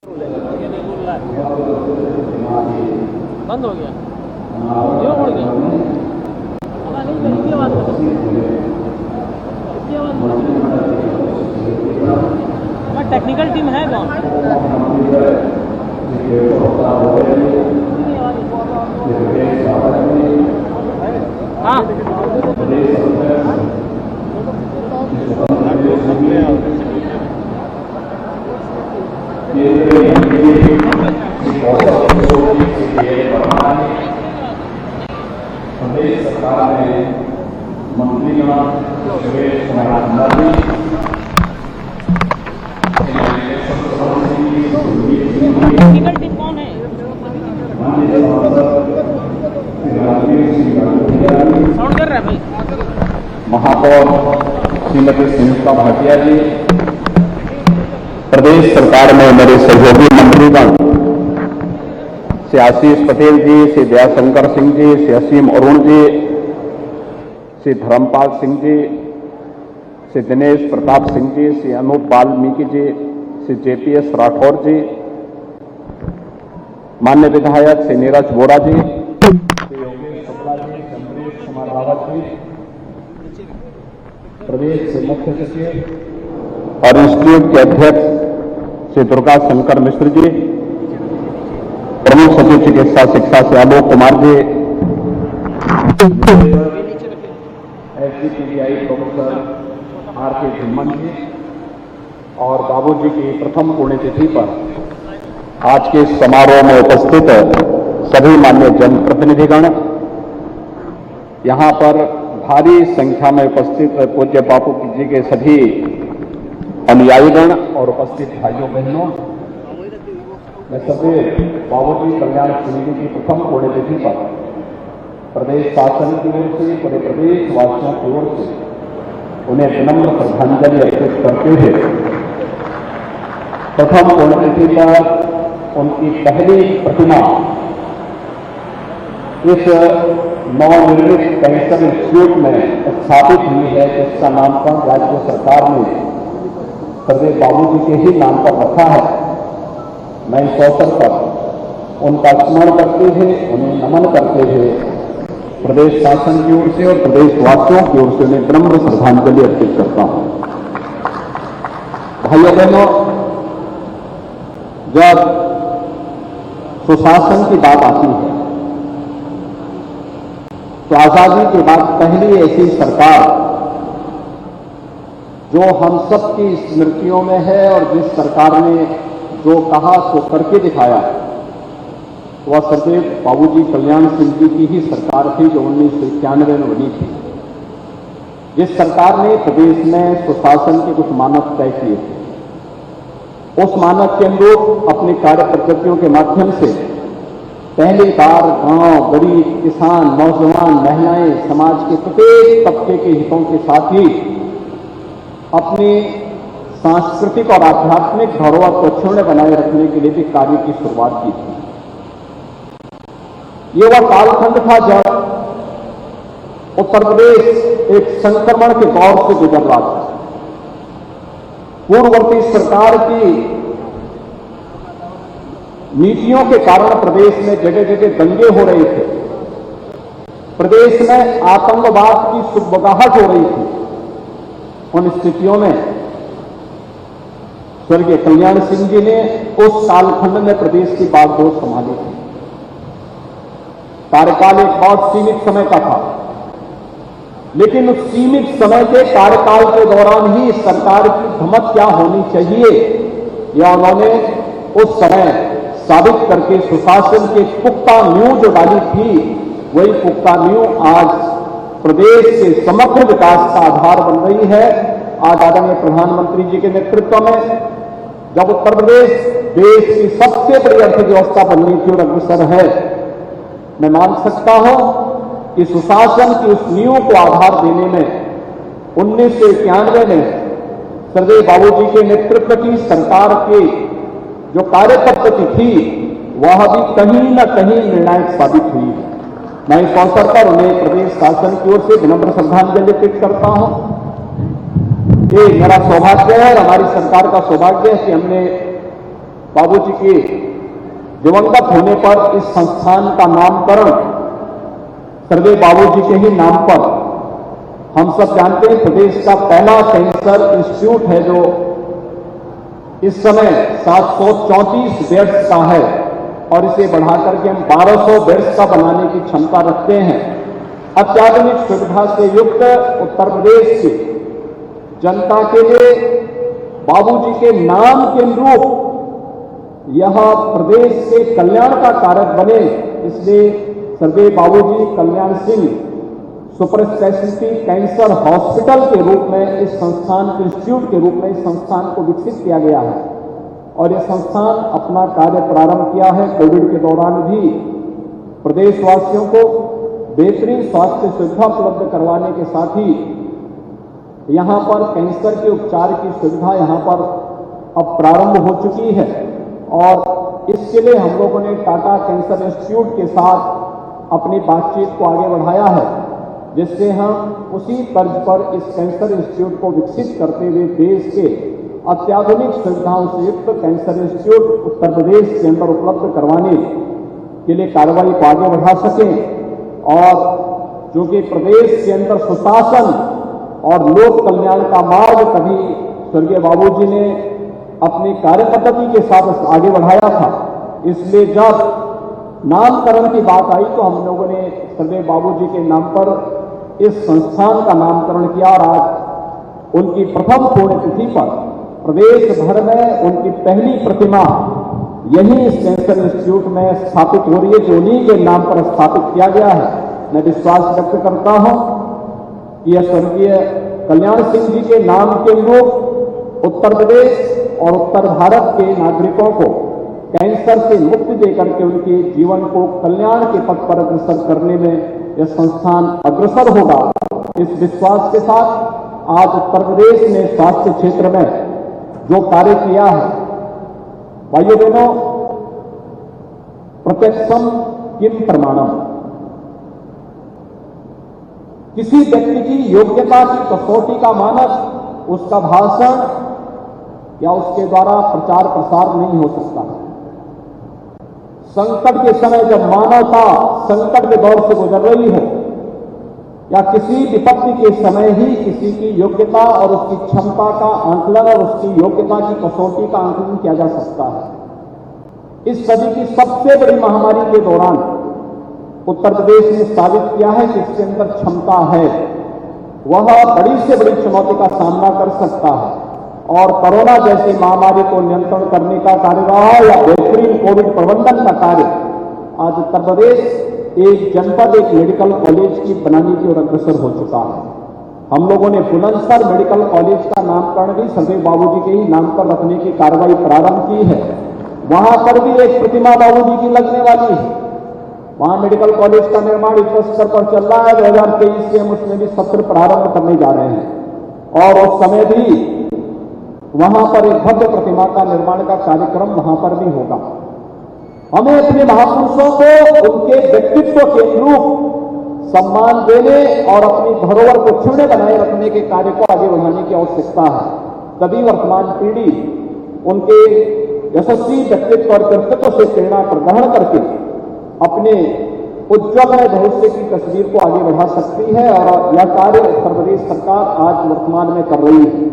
बंद हो गया, क्यों उड़ गया? पता नहीं, इसकी आवाज हमारी टेक्निकल टीम है कौन? हाँ, प्रदेश सरकार ने मंत्रीगण टेक्निकल टीम कौन है? साउंड कर रहा है भाई। महापौर श्रीमती सुनीता भाटिया जी, प्रदेश सरकार में मेरे सहयोगी मंत्रीगण श्री आशीष पटेल जी, श्री दयाशंकर सिंह जी, श्री असीम अरुण जी, श्री धर्मपाल सिंह जी, श्री दिनेश प्रताप सिंह जी, श्री अनूप वाल्मीकि जी, श्री JPS राठौर जी, मान्य विधायक श्री नीरज वोरा जी, श्री योगेश शुक्ला जी, चंद्रेश कुमार रावत जी, प्रदेश से मुख्य सचिव और इंस्टीट्यूट के अध्यक्ष श्री दुर्गा शंकर मिश्र जी, प्रमुख सचिव चिकित्सा शिक्षा से Alok Kumar ji, SGPDI professor RK Dhumman जी और बाबूजी की प्रथम पुण्यतिथि पर आज के समारोह में उपस्थित सभी मान्य जनप्रतिनिधिगण, यहां पर भारी संख्या में उपस्थित पूज्य बापू जी के सभी अनुयायीगण और उपस्थित भाइयों बहनों, मैं सभी बाबूजी कल्याण समिति की प्रथम पुण्यतिथि पर प्रदेश शासन की ओर से, पूरे प्रदेश वासियों की ओर से उन्हें विनम्र श्रद्धांजलि अर्पित करते हुए प्रथम पुण्यतिथि पर उनकी पहली प्रतिमा इस नवनिर्मित कैंसर इंस्टीट्यूट में स्थापित हुई है, जिसका नामकरण राज्य सरकार ने प्रदेश बाबूजी के ही नाम पर रखा है। मैं इस अवसर पर उनका स्मरण करते हुए, उन्हें नमन करते हुए प्रदेश शासन की ओर से और प्रदेशवासियों की ओर से उन्हें विनम्र श्रद्धांजलि अर्पित करता हूं। भाइयों बहनों, जब सुशासन की बात आती है तो आजादी के बाद पहली ऐसी सरकार जो हम सब की स्मृतियों में है और जिस सरकार ने जो कहा सो करके दिखाया, वह सरदेव बाबूजी कल्याण सिंह जी की ही सरकार थी जो 1991 में बनी थी, जिस सरकार ने प्रदेश में सुशासन के कुछ मानक तय किए थे। उस मानक के अनुरूप अपनी कार्य पद्धतियों के माध्यम से पहली बार गांव, गरीब, किसान, नौजवान, महिलाएं, समाज के प्रत्येक तबके के हितों के साथ ही अपनी सांस्कृतिक और आध्यात्मिक धरोहर को अक्षुण्ण बनाए रखने के लिए भी कार्य की शुरुआत की थी। ये वह कालखंड था जब उत्तर प्रदेश एक संक्रमण के दौर से गुजर रहा था। पूर्ववर्ती सरकार की नीतियों के कारण प्रदेश में जगह जगह दंगे हो रहे थे, प्रदेश में आतंकवाद की सुगबगाहट हो रही थी। उन स्थितियों में स्वर्गीय कल्याण सिंह जी ने उस कालखंड में प्रदेश की बागडोर संभाली थी। कार्यकाल एक बहुत सीमित समय का था, लेकिन उस सीमित समय के कार्यकाल के दौरान ही सरकार की धमक क्या होनी चाहिए, यह उन्होंने उस समय साबित करके सुशासन के पुख्ता नींव जो डाली थी, वही पुख्ता नींव आज प्रदेश के समग्र विकास का आधार बन रही है। आज आदरणीय प्रधानमंत्री जी के नेतृत्व में जब उत्तर प्रदेश देश की सबसे बड़ी अर्थव्यवस्था बनने की ओर अग्रसर है, मैं मान सकता हूं कि सुशासन की उस नींव को आधार देने में 1991 में सरदेव बाबूजी के नेतृत्व की सरकार की जो कार्य पद्धति थी, वह भी कहीं न कहीं निर्णायक साबित हुई है। मैं इस अवसर पर उन्हें प्रदेश शासन की ओर से विनम्र श्रद्धांजलि अर्पित करता हूं। ये मेरा सौभाग्य है और हमारी सरकार का सौभाग्य है कि हमने बाबूजी के दिवंगत होने पर इस संस्थान का नामकरण सर्वे बाबूजी के ही नाम पर, हम सब जानते हैं, प्रदेश का पहला कैंसर इंस्टीट्यूट है जो इस समय 734 बेड्स का है और इसे बढ़ाकर के हम 1200 बेड्स का बनाने की क्षमता रखते हैं। अत्याधुनिक सुविधा से युक्त उत्तर प्रदेश की जनता के लिए बाबूजी के नाम के अनुरूप यह प्रदेश के कल्याण का कारक बने, इसलिए सर्वे Babuji Kalyan Singh super speciality cancer hospital के रूप में इस संस्थान के इंस्टीट्यूट के रूप में इस संस्थान को विकसित किया गया है और यह संस्थान अपना कार्य प्रारंभ किया है। कोविड के दौरान भी प्रदेशवासियों को बेहतरीन स्वास्थ्य सुविधा उपलब्ध करवाने के साथ ही यहां पर कैंसर के उपचार की सुविधा यहां पर अब प्रारंभ हो चुकी है और इसके लिए हम लोगों ने टाटा कैंसर इंस्टीट्यूट के साथ अपनी बातचीत को आगे बढ़ाया है, जिससे हम उसी तर्ज पर इस कैंसर इंस्टीट्यूट को विकसित करते हुए देश के अत्याधुनिक सुविधाओं से युक्त कैंसर इंस्टीट्यूट उत्तर प्रदेश के अंदर उपलब्ध करवाने के लिए कार्रवाई को आगे बढ़ा सकें और जो कि प्रदेश के अंदर सुशासन और लोक कल्याण का मार्ग कभी स्वर्गीय बाबूजी ने अपनी कार्य पद्धति के साथ आगे बढ़ाया था। इसलिए जब नामकरण की बात आई तो हम लोगों ने सर्वे बाबूजी के नाम पर इस संस्थान का नामकरण किया और आज उनकी प्रथम पुण्यतिथि पर प्रदेश भर में उनकी पहली प्रतिमा यही इस कैंसर इंस्टीट्यूट में स्थापित हो रही है, जो उन्हीं के नाम पर स्थापित किया गया है। मैं विश्वास व्यक्त करता हूं कि यह स्वर्गीय कल्याण सिंह जी के नाम के अनुरूप उत्तर प्रदेश और उत्तर भारत के नागरिकों को कैंसर से मुक्ति देकर के उनके जीवन को कल्याण के पथ पर अग्रसर करने में यह संस्थान अग्रसर होगा। इस विश्वास के साथ आज उत्तर प्रदेश ने स्वास्थ्य क्षेत्र में जो कार्य किया है, भाइयों बहनों, प्रत्यक्षम किम प्रमाणम, किसी व्यक्ति की योग्यता की कसौटी का मानक उसका भाषण या उसके द्वारा प्रचार प्रसार नहीं हो सकता। संकट के समय जब मानवता संकट के दौर से गुजर रही हो या किसी विपत्ति के समय ही किसी की योग्यता और उसकी क्षमता का आंकलन और उसकी योग्यता की कसौटी का आंकलन किया जा सकता है। इस सदी की सबसे बड़ी महामारी के दौरान उत्तर प्रदेश ने साबित किया है कि इसके अंदर क्षमता है, वह बड़ी से बड़ी चुनौती का सामना कर सकता है और कोरोना जैसी महामारी को नियंत्रण करने का कार्य रहा या बेहतरीन कोविड प्रबंधन का कार्य, आज उत्तर प्रदेश एक जनपद एक मेडिकल कॉलेज की बनाने की ओर अग्रसर हो चुका है। हम लोगों ने बुलंदशहर मेडिकल कॉलेज का नामकरण भी सर्वे बाबूजी के ही नाम पर रखने की कार्रवाई प्रारंभ की है। वहां पर भी एक प्रतिमा बाबूजी की लगने वाली है। वहां मेडिकल कॉलेज का निर्माण युद्ध स्तर पर चल रहा है। 2023 से हम उसमें भी सत्र प्रारंभ करने जा रहे हैं और उस समय भी वहां पर एक भव्य प्रतिमा का निर्माण का कार्यक्रम वहां पर भी होगा। हमें अपने महापुरुषों को उनके व्यक्तित्व के अनुरूप सम्मान देने और अपनी धरोहर को क्षुण्ण बनाए रखने के कार्य को आगे बढ़ाने की आवश्यकता है। तभी वर्तमान पीढ़ी उनके यशस्वी व्यक्तित्व और कर्तव्य से प्रेरणा ग्रहण करके अपने उज्ज्वल भविष्य की तस्वीर को आगे बढ़ा सकती है और यह कार्य उत्तर प्रदेश सरकार आज वर्तमान में कर रही है।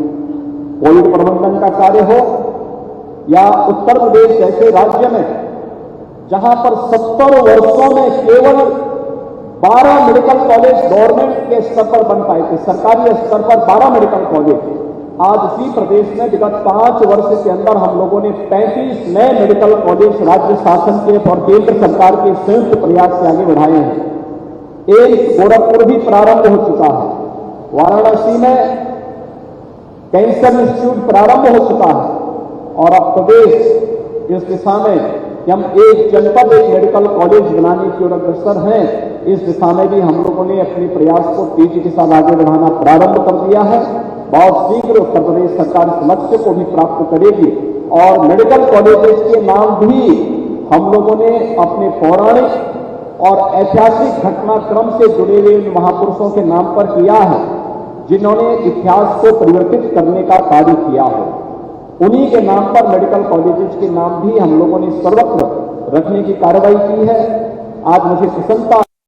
कोविड प्रबंधन का कार्य हो या उत्तर प्रदेश जैसे राज्य में जहां पर 70 वर्षों में केवल 12 मेडिकल कॉलेज गवर्नमेंट के स्तर पर बन पाए थे, सरकारी स्तर पर 12 मेडिकल कॉलेज, आज उसी प्रदेश में विगत 5 वर्ष के अंदर हम लोगों ने 35 नए मेडिकल कॉलेज राज्य शासन के और केंद्र सरकार के संयुक्त प्रयास से आगे बढ़ाए हैं। एम्स गोरखपुर भी प्रारंभ हो चुका है। वाराणसी में कैंसर इंस्टीट्यूट प्रारंभ हो चुका है और अब प्रदेश इस दिशा में कि हम एक जनपद एक मेडिकल कॉलेज बनाने की ओर अग्रसर हैं, इस दिशा में भी हम लोगों ने अपने प्रयास को तेजी के साथ आगे बढ़ाना प्रारंभ कर दिया है। बहुत शीघ्र उत्तर प्रदेश सरकार इस लक्ष्य को भी प्राप्त करेगी और मेडिकल कॉलेजेस के नाम भी हम लोगों ने अपने पौराणिक और ऐतिहासिक घटनाक्रम से जुड़े हुए महापुरुषों के नाम पर किया है, जिन्होंने इतिहास को परिवर्तित करने का कार्य किया हो। उन्हीं के नाम पर मेडिकल कॉलेजेस के नाम भी हम लोगों ने सर्वत्र रखने की कार्रवाई की है। आज मुझे प्रसन्नता